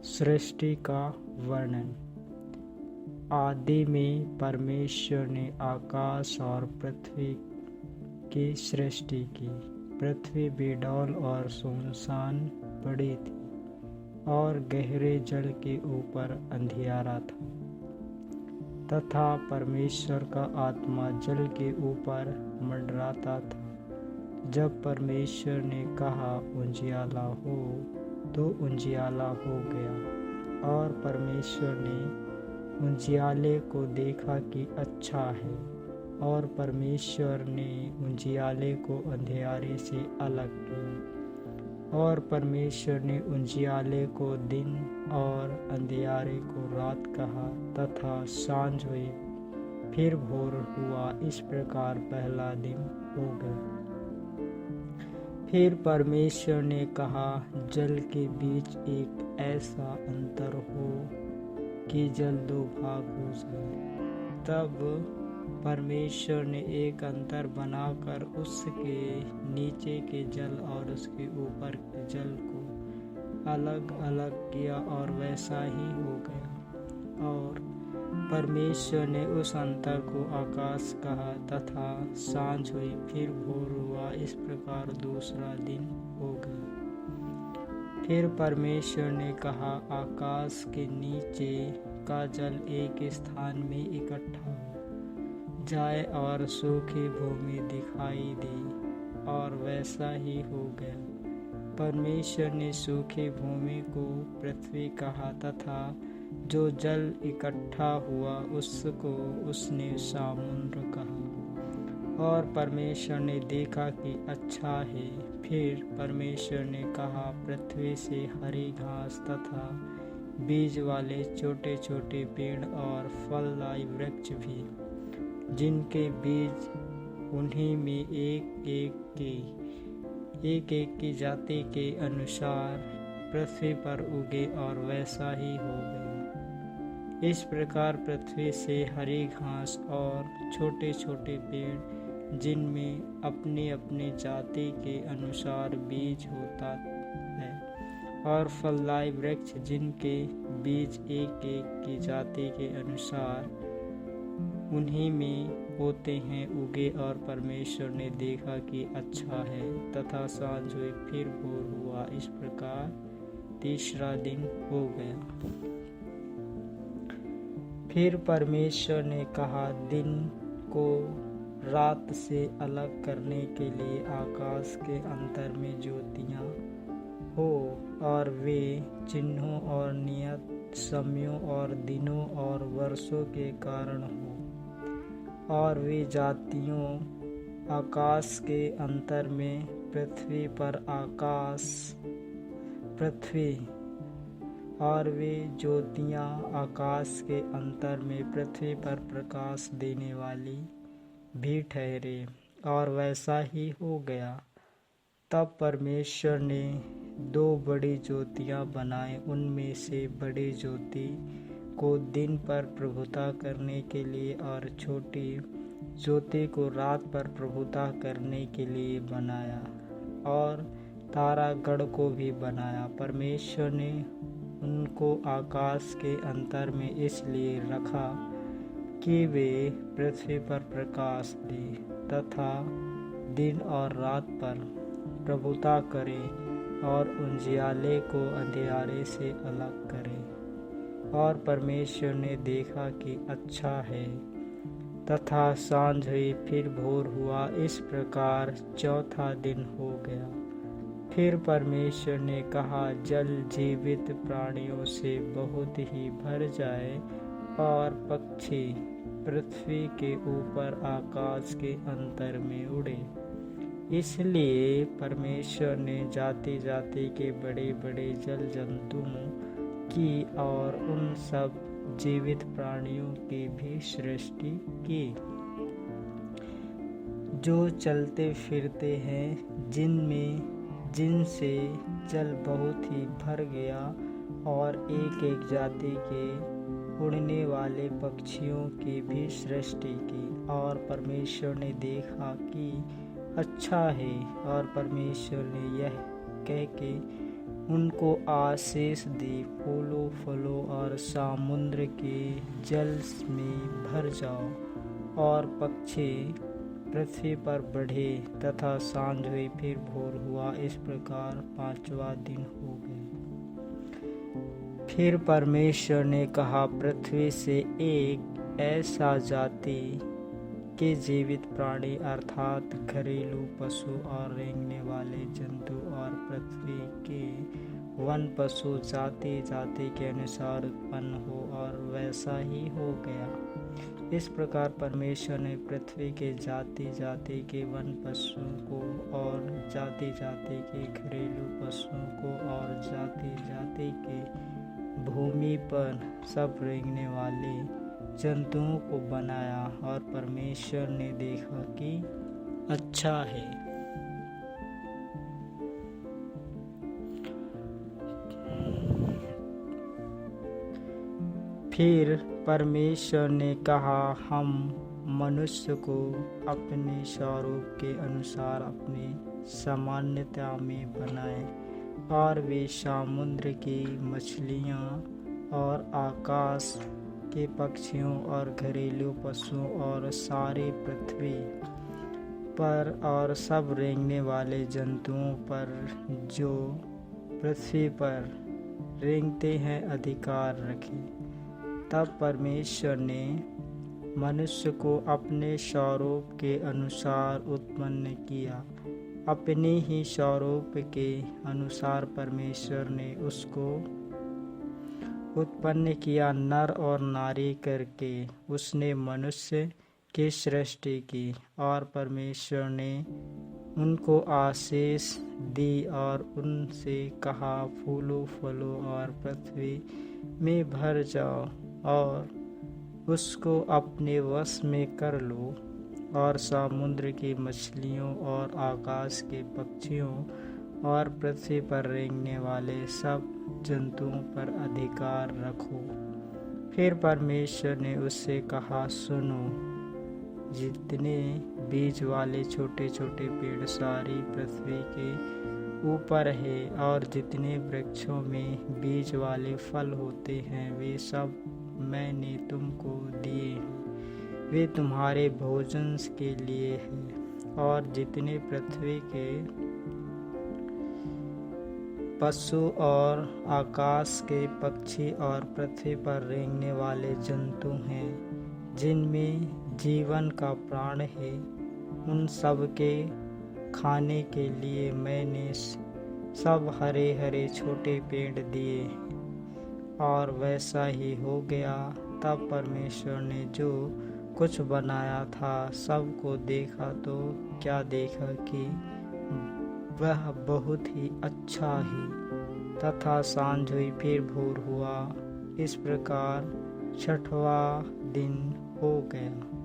सृष्टि का वर्णन। आदि में परमेश्वर ने आकाश और पृथ्वी की सृष्टि की। पृथ्वी बेडौल और सुनसान पड़ी थी और गहरे जल के ऊपर अंधियारा था, तथा परमेश्वर का आत्मा जल के ऊपर मंडराता था। जब परमेश्वर ने कहा उजियाला हो, तो उजियाला हो गया। और परमेश्वर ने उजियाले को देखा कि अच्छा है, और परमेश्वर ने उजियाले को अंधियारे से अलग किया। और परमेश्वर ने उजियाले को दिन और अंधियारे को रात कहा, तथा सांझ हुई फिर भोर हुआ। इस प्रकार पहला दिन हो गया। फिर परमेश्वर ने कहा जल के बीच एक ऐसा अंतर हो कि जल दो भाग हो जाए। तब परमेश्वर ने एक अंतर बनाकर उसके नीचे के जल और उसके ऊपर के जल को अलग अलग किया, और वैसा ही हो गया। और परमेश्वर ने उस अंतर को आकाश कहा, तथा सांझ हुई फिर भोर हुआ। इस प्रकार दूसरा दिन हो गया। फिर परमेश्वर ने कहा आकाश के नीचे का जल एक स्थान में इकट्ठा हो जाए और सूखी भूमि दिखाई दे, और वैसा ही हो गया। परमेश्वर ने सूखी भूमि को पृथ्वी कहा, तथा जो जल इकट्ठा हुआ उसको उसने समुद्र कहा। और परमेश्वर ने देखा कि अच्छा है। फिर परमेश्वर ने कहा पृथ्वी से हरी घास तथा बीज वाले छोटे छोटे पेड़ और फलदायी वृक्ष भी, जिनके बीज उन्हीं में एक एक की जाति के अनुसार पृथ्वी पर उगे, और वैसा ही हो गया। इस प्रकार पृथ्वी से हरी घास और छोटे छोटे पेड़, जिनमें अपनी अपनी जाति के अनुसार बीज होता है, और फलदायी वृक्ष जिनके बीज एक एक की जाति के अनुसार उन्हीं में होते हैं, उगे। और परमेश्वर ने देखा कि अच्छा है, तथा सांझ हुई फिर भोर हुआ। इस प्रकार तीसरा दिन हो गया। फिर परमेश्वर ने कहा दिन को रात से अलग करने के लिए आकाश के अंतर में ज्योतियां हो, और वे चिन्हों और नियत समयों और दिनों और वर्षों के कारण हो, और वे जातियों आकाश के अंतर में पृथ्वी और वे ज्योतियां आकाश के अंतर में पृथ्वी पर प्रकाश देने वाली भी ठहरे, और वैसा ही हो गया। तब परमेश्वर ने दो बड़ी ज्योतियां बनाई। उनमें से बड़ी ज्योति को दिन पर प्रभुता करने के लिए, और छोटी ज्योति को रात पर प्रभुता करने के लिए बनाया, और तारागण को भी बनाया। परमेश्वर ने उनको आकाश के अंतर में इसलिए रखा कि वे पृथ्वी पर प्रकाश दे, तथा दिन और रात पर प्रभुता करे, और उजियाले को अंधियारे से अलग करे। और परमेश्वर ने देखा कि अच्छा है, तथा सांझ हुई फिर भोर हुआ। इस प्रकार चौथा दिन हो गया। फिर परमेश्वर ने कहा जल जीवित प्राणियों से बहुत ही भर जाए, और पक्षी पृथ्वी के ऊपर आकाश के अंतर में उड़े। इसलिए परमेश्वर ने जाति जाति के बड़े बड़े जल जंतुओं की और उन सब जीवित प्राणियों की भी सृष्टि की, जो चलते फिरते हैं, जिनसे जल बहुत ही भर गया, और एक एक जाति के उड़ने वाले पक्षियों की भी सृष्टि की। और परमेश्वर ने देखा कि अच्छा है, और परमेश्वर ने यह कह के उनको आशीष दी, फूलों फलों और समुद्र के जल में भर जाओ। और पक्षी पृथ्वी पर बढ़े तथा सांझ हुई, फिर भोर हुआ। इस प्रकार 5वां दिन हो गया। फिर परमेश्वर ने कहा, पृथ्वी से एक ऐसा जाति के जीवित प्राणी अर्थात घरेलू पशु और रेंगने वाले जंतु और पृथ्वी के वन पशु जाति जाति के अनुसार उत्पन्न हो, और वैसा ही हो गया। इस प्रकार परमेश्वर ने पृथ्वी के जाति जाति के वन पशुओं को और जाति जाति के घरेलू पशुओं को और जाति जाति के भूमि पर सब रेंगने वाले जंतुओं को बनाया। और परमेश्वर ने देखा कि अच्छा है। फिर परमेश्वर ने कहा, हम मनुष्य को अपने स्वरूप के अनुसार अपने सामान्यता में बनाए, और वे समुद्र की मछलियाँ और आकाश के पक्षियों और घरेलू पशुओं और सारे पृथ्वी पर और सब रेंगने वाले जंतुओं पर जो पृथ्वी पर रेंगते हैं अधिकार रखे। तब परमेश्वर ने मनुष्य को अपने स्वरूप के अनुसार उत्पन्न किया, अपने ही स्वरूप के अनुसार परमेश्वर ने उसको उत्पन्न किया, नर और नारी करके उसने मनुष्य की सृष्टि की। और परमेश्वर ने उनको आशीष दी और उनसे कहा, फूलों फलों और पृथ्वी में भर जाओ और उसको अपने वश में कर लो, और समुद्र की मछलियों और आकाश के पक्षियों और पृथ्वी पर रेंगने वाले सब जंतुओं पर अधिकार रखो। फिर परमेश्वर ने उससे कहा, सुनो, जितने बीज वाले छोटे छोटे पेड़ सारी पृथ्वी के ऊपर है, और जितने वृक्षों में बीज वाले फल होते हैं, वे सब मैंने तुमको दिए हैं, वे तुम्हारे भोजन के लिए हैं। और जितने पृथ्वी के पशु और आकाश के पक्षी और पृथ्वी पर रेंगने वाले जंतु हैं, जिनमें जीवन का प्राण है, उन सब के खाने के लिए मैंने सब हरे हरे छोटे पेड़ दिए। और वैसा ही हो गया। तब परमेश्वर ने जो कुछ बनाया था सबको देखा, तो क्या देखा कि वह बहुत ही अच्छा है। तथा सांझ हुई, फिर भोर हुआ। इस प्रकार 6वां दिन हो गया।